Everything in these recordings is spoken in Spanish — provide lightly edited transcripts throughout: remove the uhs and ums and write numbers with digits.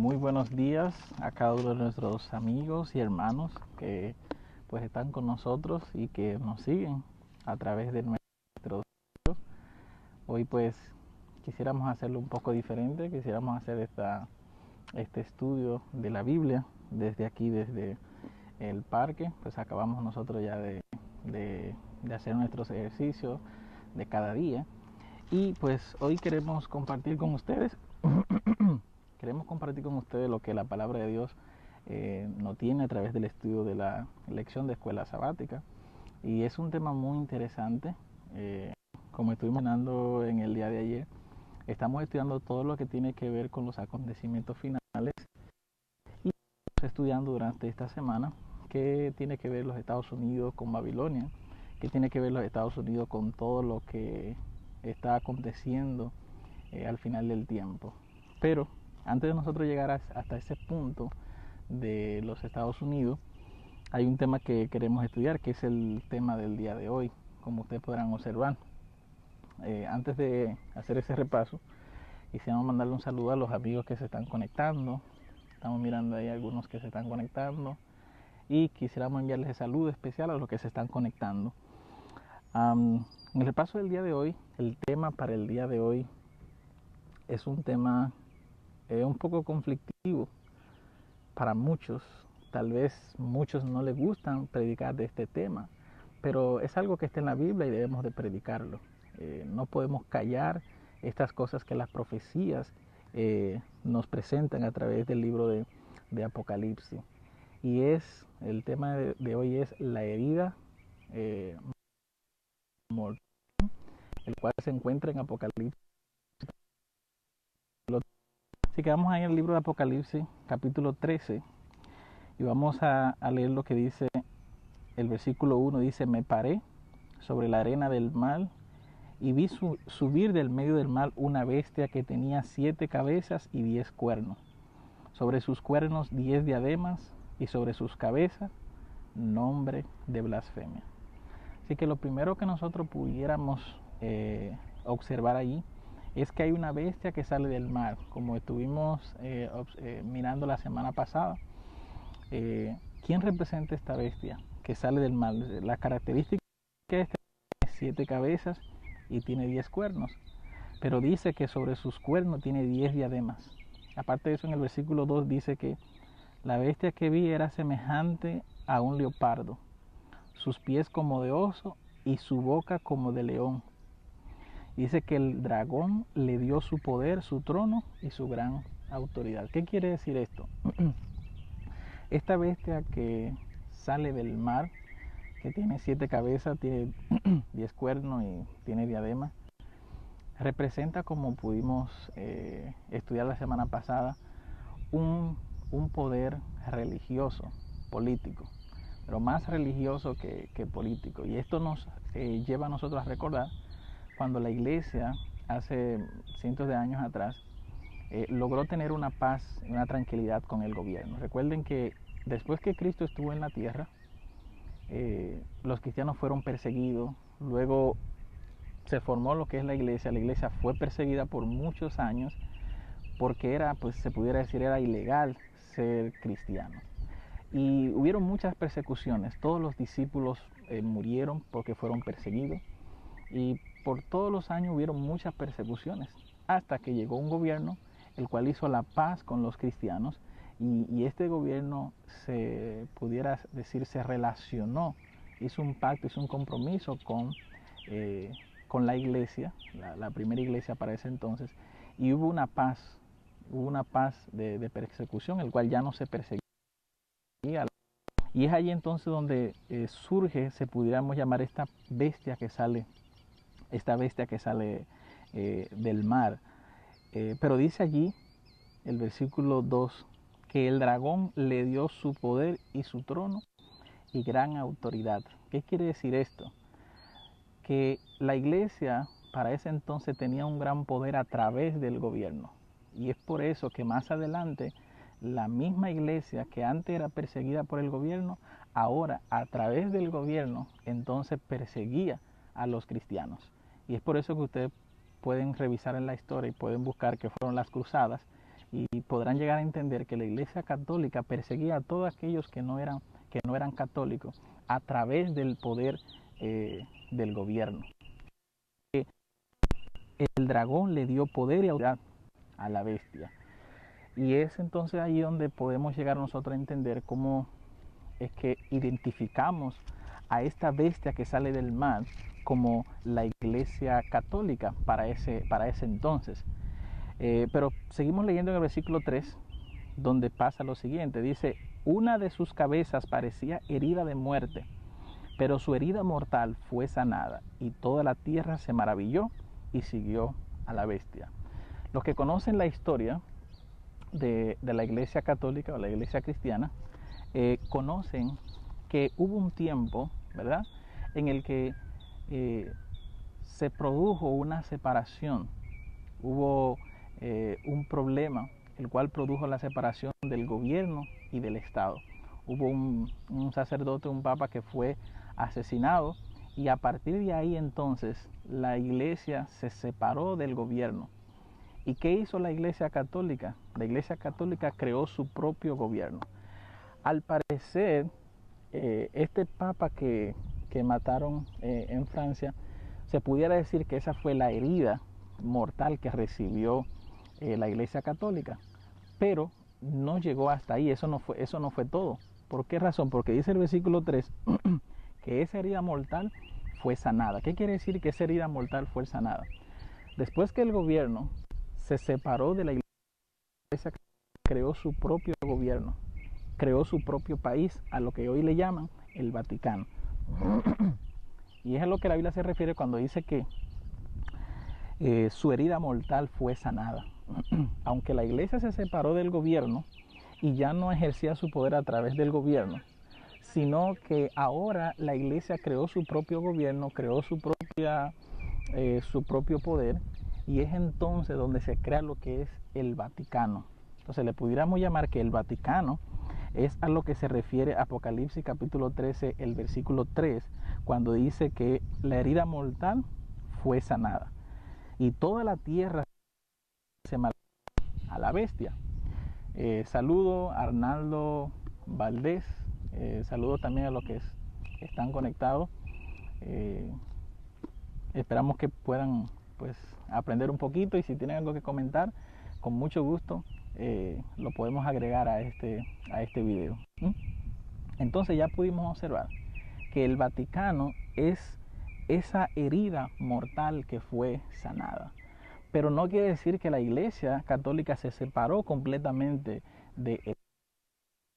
Muy buenos días a cada uno de nuestros amigos y hermanos que pues están con nosotros y que nos siguen a través de nuestros videos. Hoy pues quisiéramos hacerlo un poco diferente, quisiéramos hacer este estudio de la Biblia desde aquí, desde el parque. Pues acabamos nosotros ya de hacer nuestros ejercicios de cada día y pues hoy queremos compartir con ustedes lo que la palabra de Dios nos tiene a través del estudio de la lección de escuela sabática. Y es un tema muy interesante. Como estuvimos hablando en el día de ayer, estamos estudiando todo lo que tiene que ver con los acontecimientos finales y estamos estudiando durante esta semana qué tiene que ver los Estados Unidos con Babilonia, qué tiene que ver los Estados Unidos con todo lo que está aconteciendo al final del tiempo. Pero antes de nosotros llegar hasta ese punto de los Estados Unidos, hay un tema que queremos estudiar, que es el tema del día de hoy, como ustedes podrán observar. Antes de hacer ese repaso, quisiéramos mandarle un saludo a los amigos que se están conectando. Estamos mirando ahí algunos que se están conectando y quisiéramos enviarles el saludo especial a los que se están conectando. En el repaso del día de hoy, el tema para el día de hoy es un tema un poco conflictivo para muchos. Tal vez muchos no les gustan predicar de este tema, pero es algo que está en la Biblia y debemos de predicarlo. No podemos callar estas cosas que las profecías nos presentan a través del libro de Apocalipsis. Y el tema de hoy es la herida mortal, el cual se encuentra en Apocalipsis. Así que vamos a ir al libro de Apocalipsis, capítulo 13, y vamos a leer lo que dice el versículo 1. Dice: me paré sobre la arena del mar y vi subir del medio del mar una bestia que tenía 7 cabezas y 10 cuernos. Sobre sus cuernos 10 diademas y sobre sus cabezas nombre de blasfemia. Así que lo primero que nosotros pudiéramos observar allí es que hay una bestia que sale del mar, como estuvimos mirando la semana pasada. ¿Quién representa esta bestia que sale del mar? La característica es que tiene 7 cabezas y tiene 10 cuernos, pero dice que sobre sus cuernos tiene 10 diademas. Aparte de eso, en el versículo 2 dice que la bestia que vi era semejante a un leopardo, sus pies como de oso y su boca como de león. Dice que el dragón le dio su poder, su trono y su gran autoridad. ¿Qué quiere decir esto? Esta bestia que sale del mar, que tiene 7 cabezas, tiene 10 cuernos y tiene diadema, representa, como pudimos estudiar la semana pasada, un poder religioso, político, pero más religioso que político. Y esto nos lleva a nosotros a recordar cuando la iglesia, hace cientos de años atrás, logró tener una paz, una tranquilidad con el gobierno. Recuerden que después que Cristo estuvo en la tierra, los cristianos fueron perseguidos, luego se formó lo que es la iglesia fue perseguida por muchos años porque era, pues se pudiera decir, era ilegal ser cristiano. Y hubieron muchas persecuciones, todos los discípulos murieron porque fueron perseguidos y por todos los años hubieron muchas persecuciones, hasta que llegó un gobierno el cual hizo la paz con los cristianos y este gobierno, se pudiera decir, se relacionó, hizo un pacto, hizo un compromiso con la iglesia, la primera iglesia para ese entonces, y hubo una paz de persecución, el cual ya no se perseguía. Y es allí entonces donde surge, se pudiéramos llamar, esta bestia que sale del mar. Pero dice allí el versículo 2 que el dragón le dio su poder y su trono y gran autoridad. ¿Qué quiere decir esto? Que la iglesia para ese entonces tenía un gran poder a través del gobierno. Y es por eso que más adelante la misma iglesia que antes era perseguida por el gobierno, ahora a través del gobierno entonces perseguía a los cristianos. Y es por eso que ustedes pueden revisar en la historia y pueden buscar que fueron las cruzadas, y podrán llegar a entender que la Iglesia Católica perseguía a todos aquellos que no eran católicos a través del poder del gobierno. El dragón le dio poder y autoridad a la bestia. Y es entonces ahí donde podemos llegar nosotros a entender cómo es que identificamos a esta bestia que sale del mar como la Iglesia Católica para ese entonces. Pero seguimos leyendo en el versículo 3, donde pasa lo siguiente. Dice, una de sus cabezas parecía herida de muerte, pero su herida mortal fue sanada, y toda la tierra se maravilló y siguió a la bestia. Los que conocen la historia de la Iglesia Católica o la Iglesia Cristiana, conocen que hubo un tiempo, ¿verdad?, en el que se produjo una separación, hubo un problema, el cual produjo la separación del gobierno y del Estado. Hubo un sacerdote, un papa que fue asesinado, y a partir de ahí entonces la Iglesia se separó del gobierno. ¿Y qué hizo la Iglesia Católica? La Iglesia Católica creó su propio gobierno. Al parecer, este papa que mataron en Francia, se pudiera decir que esa fue la herida mortal que recibió la Iglesia Católica. Pero no llegó hasta ahí, eso no fue todo. ¿Por qué razón? Porque dice el versículo 3 que esa herida mortal fue sanada. ¿Qué quiere decir que esa herida mortal fue sanada? Después que el gobierno se separó de la Iglesia, creó su propio gobierno, creó su propio país, a lo que hoy le llaman el Vaticano. Y es a lo que la Biblia se refiere cuando dice que su herida mortal fue sanada. Aunque la Iglesia se separó del gobierno y ya no ejercía su poder a través del gobierno, sino que ahora la Iglesia creó su propio gobierno, creó su propio poder, y es entonces donde se crea lo que es el Vaticano. Entonces le pudiéramos llamar que el Vaticano es a lo que se refiere Apocalipsis capítulo 13, el versículo 3, cuando dice que la herida mortal fue sanada y toda la tierra se maravilló a la bestia. Saludo a Arnaldo Valdés, saludo también a los que están conectados. Esperamos que puedan pues aprender un poquito, y si tienen algo que comentar, con mucho gusto lo podemos agregar a este video. Entonces ya pudimos observar que el Vaticano es esa herida mortal que fue sanada. Pero no quiere decir que la Iglesia Católica se separó completamente del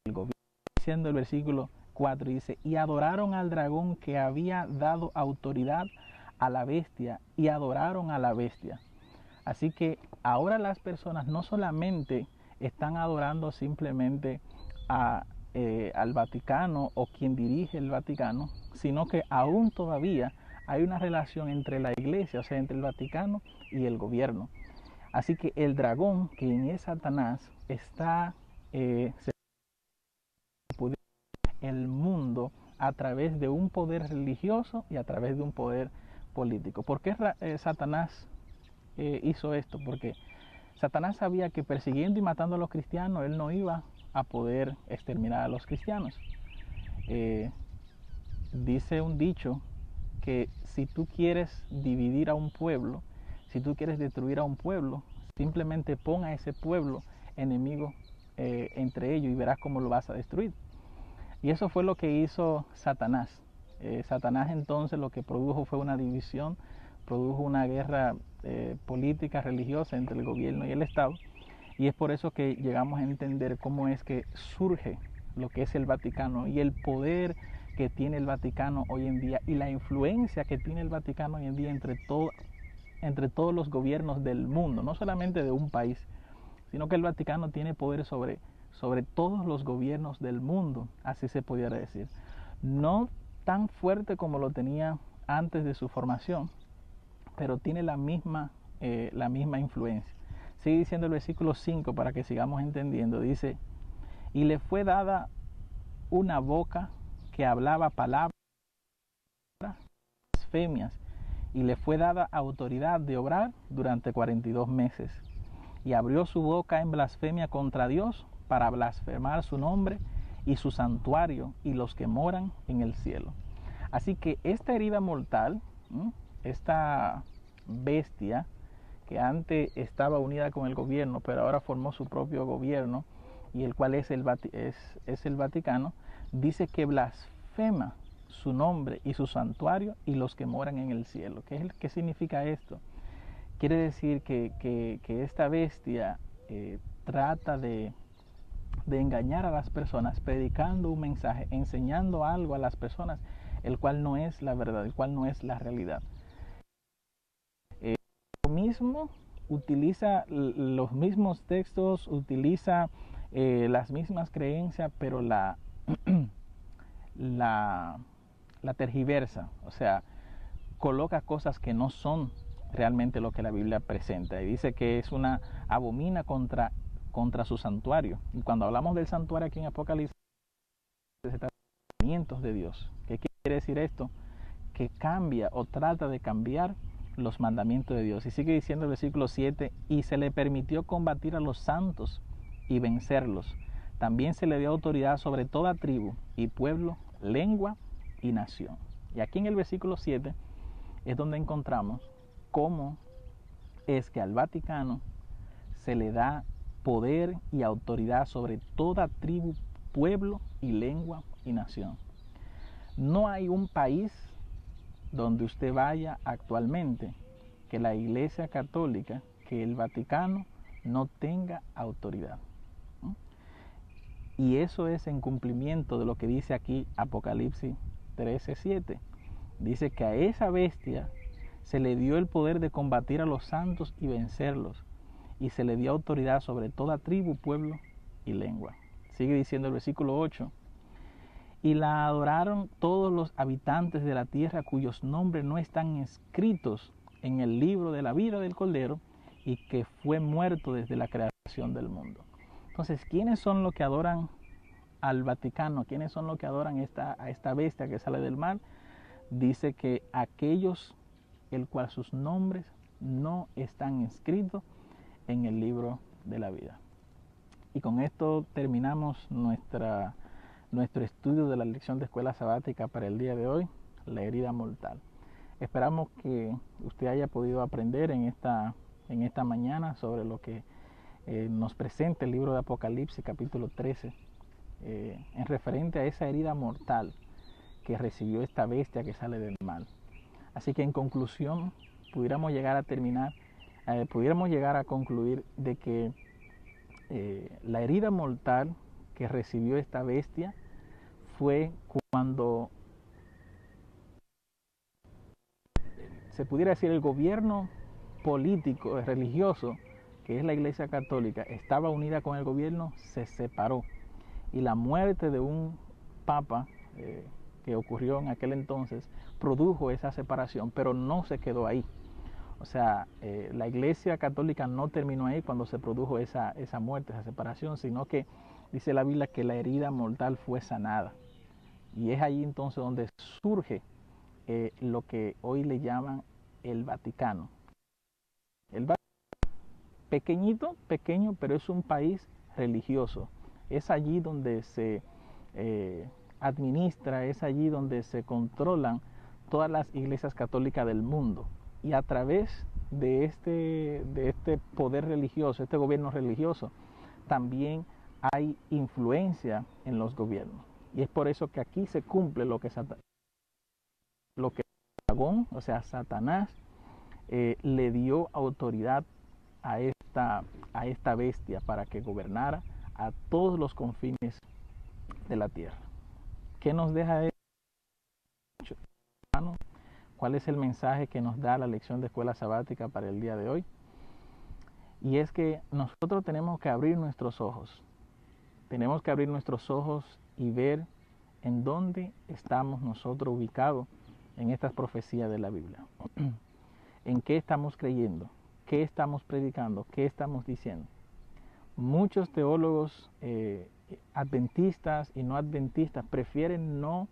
gobierno. Diciendo el versículo 4, dice, y adoraron al dragón que había dado autoridad a la bestia, y adoraron a la bestia. Así que ahora las personas no solamente están adorando simplemente al Vaticano o quien dirige el Vaticano, sino que aún todavía hay una relación entre la Iglesia, o sea, entre el Vaticano y el gobierno. Así que el dragón, quien es Satanás, está el mundo a través de un poder religioso y a través de un poder político. ¿Por qué Satanás hizo esto? Porque Satanás sabía que persiguiendo y matando a los cristianos, él no iba a poder exterminar a los cristianos. Dice un dicho que si tú quieres dividir a un pueblo, si tú quieres destruir a un pueblo, simplemente pon a ese pueblo enemigo entre ellos y verás cómo lo vas a destruir. Y eso fue lo que hizo Satanás. Satanás entonces lo que produjo fue una división, produjo una guerra política, religiosa entre el gobierno y el Estado. Y es por eso que llegamos a entender cómo es que surge lo que es el Vaticano y el poder que tiene el Vaticano hoy en día y la influencia que tiene el Vaticano hoy en día entre todos los gobiernos del mundo, no solamente de un país, sino que el Vaticano tiene poder sobre todos los gobiernos del mundo, así se pudiera decir. No tan fuerte como lo tenía antes de su formación, pero tiene la misma influencia. Sigue diciendo el versículo 5 para que sigamos entendiendo. Dice, y le fue dada una boca que hablaba palabras blasfemias, y le fue dada autoridad de obrar durante 42 meses. y abrió su boca en blasfemia contra Dios para blasfemar su nombre y su santuario y los que moran en el cielo. Así que esta herida mortal, esta bestia que antes estaba unida con el gobierno, pero ahora formó su propio gobierno, y el cual es el Vaticano, dice que blasfema su nombre y su santuario y los que moran en el cielo. ¿Qué significa esto? Quiere decir que esta bestia trata de engañar a las personas, predicando un mensaje, enseñando algo a las personas, el cual no es la verdad, el cual no es la realidad. Lo mismo, utiliza los mismos textos, utiliza las mismas creencias, pero la tergiversa, o sea, coloca cosas que no son realmente lo que la Biblia presenta, y dice que es una abomina contra su santuario. Y cuando hablamos del santuario aquí en Apocalipsis, se trata de mandamientos de Dios. ¿Qué quiere decir esto? Que cambia o trata de cambiar los mandamientos de Dios. Y sigue diciendo el versículo 7, y se le permitió combatir a los santos y vencerlos. También se le dio autoridad sobre toda tribu y pueblo, lengua y nación. Y aquí en el versículo 7 es donde encontramos cómo es que al Vaticano se le da poder y autoridad sobre toda tribu, pueblo y lengua y nación. No hay un país donde usted vaya actualmente que la Iglesia Católica, que el Vaticano no tenga autoridad. Y eso es en cumplimiento de lo que dice aquí Apocalipsis 13:7. Dice que a esa bestia se le dio el poder de combatir a los santos y vencerlos, y se le dio autoridad sobre toda tribu, pueblo y lengua. Sigue diciendo el versículo 8, y la adoraron todos los habitantes de la tierra cuyos nombres no están escritos en el libro de la vida del Cordero, y que fue muerto desde la creación del mundo. Entonces, ¿quiénes son los que adoran al Vaticano? ¿Quiénes son los que adoran a esta bestia que sale del mar? Dice que aquellos el cual sus nombres no están escritos en el libro de la vida. Y con esto terminamos nuestro estudio de la lección de escuela sabática para el día de hoy, la herida mortal. Esperamos que usted haya podido aprender en esta mañana sobre lo que nos presenta el libro de Apocalipsis capítulo 13, en referente a esa herida mortal que recibió esta bestia que sale del mar. Así que en conclusión, pudiéramos llegar a concluir de que la herida mortal que recibió esta bestia fue cuando, se pudiera decir, el gobierno político, religioso, que es la Iglesia Católica, estaba unida con el gobierno, se separó. Y la muerte de un papa que ocurrió en aquel entonces produjo esa separación, pero no se quedó ahí. O sea, la Iglesia Católica no terminó ahí cuando se produjo esa muerte, esa separación, sino que dice la Biblia que la herida mortal fue sanada. Y es ahí entonces donde surge lo que hoy le llaman el Vaticano. El Vaticano, pequeño, pero es un país religioso. Es allí donde se administra, es allí donde se controlan todas las iglesias católicas del mundo. Y a través de este poder religioso, este gobierno religioso, también hay influencia en los gobiernos. Y es por eso que aquí se cumple lo que Aragón, o sea, Satanás, le dio autoridad a esta bestia para que gobernara a todos los confines de la tierra. ¿Qué nos deja esto? ¿Cuál es el mensaje que nos da la lección de escuela sabática para el día de hoy? Y es que nosotros tenemos que abrir nuestros ojos. Tenemos que abrir nuestros ojos y ver en dónde estamos nosotros ubicados en estas profecías de la Biblia. ¿En qué estamos creyendo? ¿Qué estamos predicando? ¿Qué estamos diciendo? Muchos teólogos adventistas y no adventistas prefieren no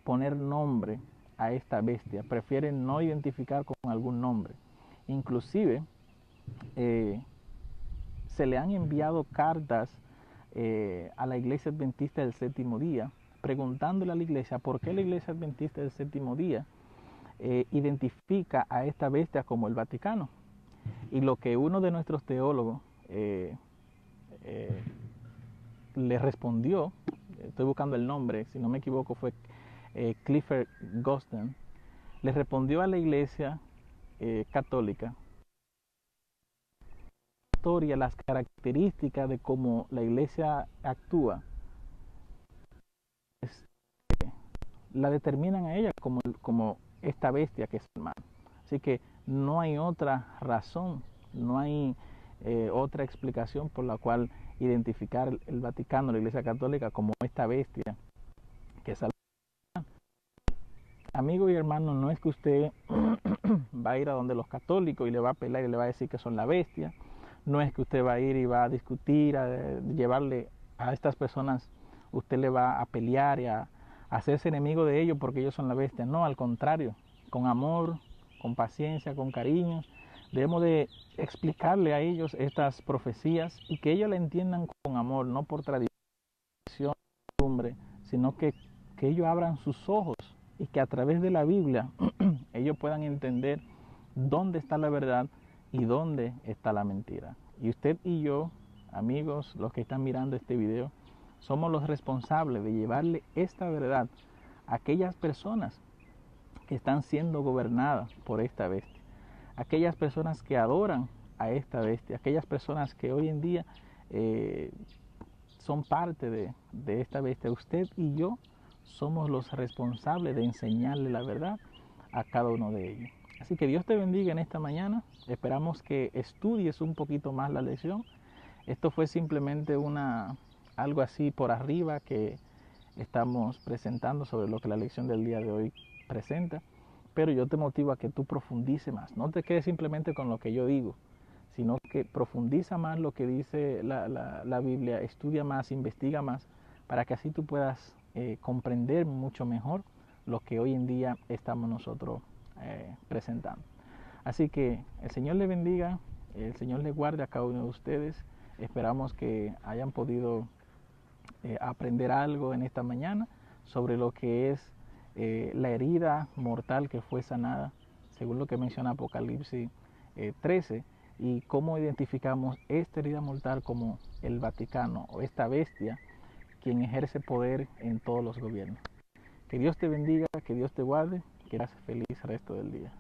poner nombre a esta bestia, prefieren no identificar con algún nombre. Inclusive se le han enviado cartas a la Iglesia Adventista del Séptimo Día, preguntándole a la Iglesia por qué la Iglesia Adventista del Séptimo Día identifica a esta bestia como el Vaticano. Y lo que uno de nuestros teólogos le respondió, estoy buscando el nombre, si no me equivoco fue Clifford Gosden, le respondió a la Iglesia católica las características de cómo la Iglesia actúa, la determinan a ella como esta bestia que es el mal. Así que no hay otra razón, no hay otra explicación por la cual identificar el Vaticano, la Iglesia Católica, como esta bestia que es el mal. Amigo y hermano, no es que usted va a ir a donde los católicos y le va a pelear y le va a decir que son la bestia. No es que usted va a ir y va a discutir, a llevarle a estas personas, usted le va a pelear y a hacerse enemigo de ellos porque ellos son la bestia. No, al contrario, con amor, con paciencia, con cariño, debemos de explicarle a ellos estas profecías y que ellos la entiendan con amor, no por tradición, costumbre, sino que ellos abran sus ojos y que a través de la Biblia ellos puedan entender dónde está la verdad y dónde está la mentira. Y usted y yo, amigos, los que están mirando este video, somos los responsables de llevarle esta verdad a aquellas personas que están siendo gobernadas por esta bestia, aquellas personas que adoran a esta bestia, aquellas personas que hoy en día son parte de esta bestia. Usted y yo somos los responsables de enseñarle la verdad a cada uno de ellos. Así que Dios te bendiga en esta mañana. Esperamos que estudies un poquito más la lección. Esto fue simplemente algo así por arriba que estamos presentando sobre lo que la lección del día de hoy presenta. Pero yo te motivo a que tú profundices más. No te quedes simplemente con lo que yo digo, sino que profundiza más lo que dice la Biblia, estudia más, investiga más, para que así tú puedas comprender mucho mejor lo que hoy en día estamos nosotros presentando. Así que el Señor le bendiga, el Señor le guarde a cada uno de ustedes. Esperamos que hayan podido aprender algo en esta mañana sobre lo que es la herida mortal que fue sanada, según lo que menciona Apocalipsis 13, y cómo identificamos esta herida mortal como el Vaticano o esta bestia quien ejerce poder en todos los gobiernos. Que Dios te bendiga, que Dios te guarde, que tengas feliz resto del día.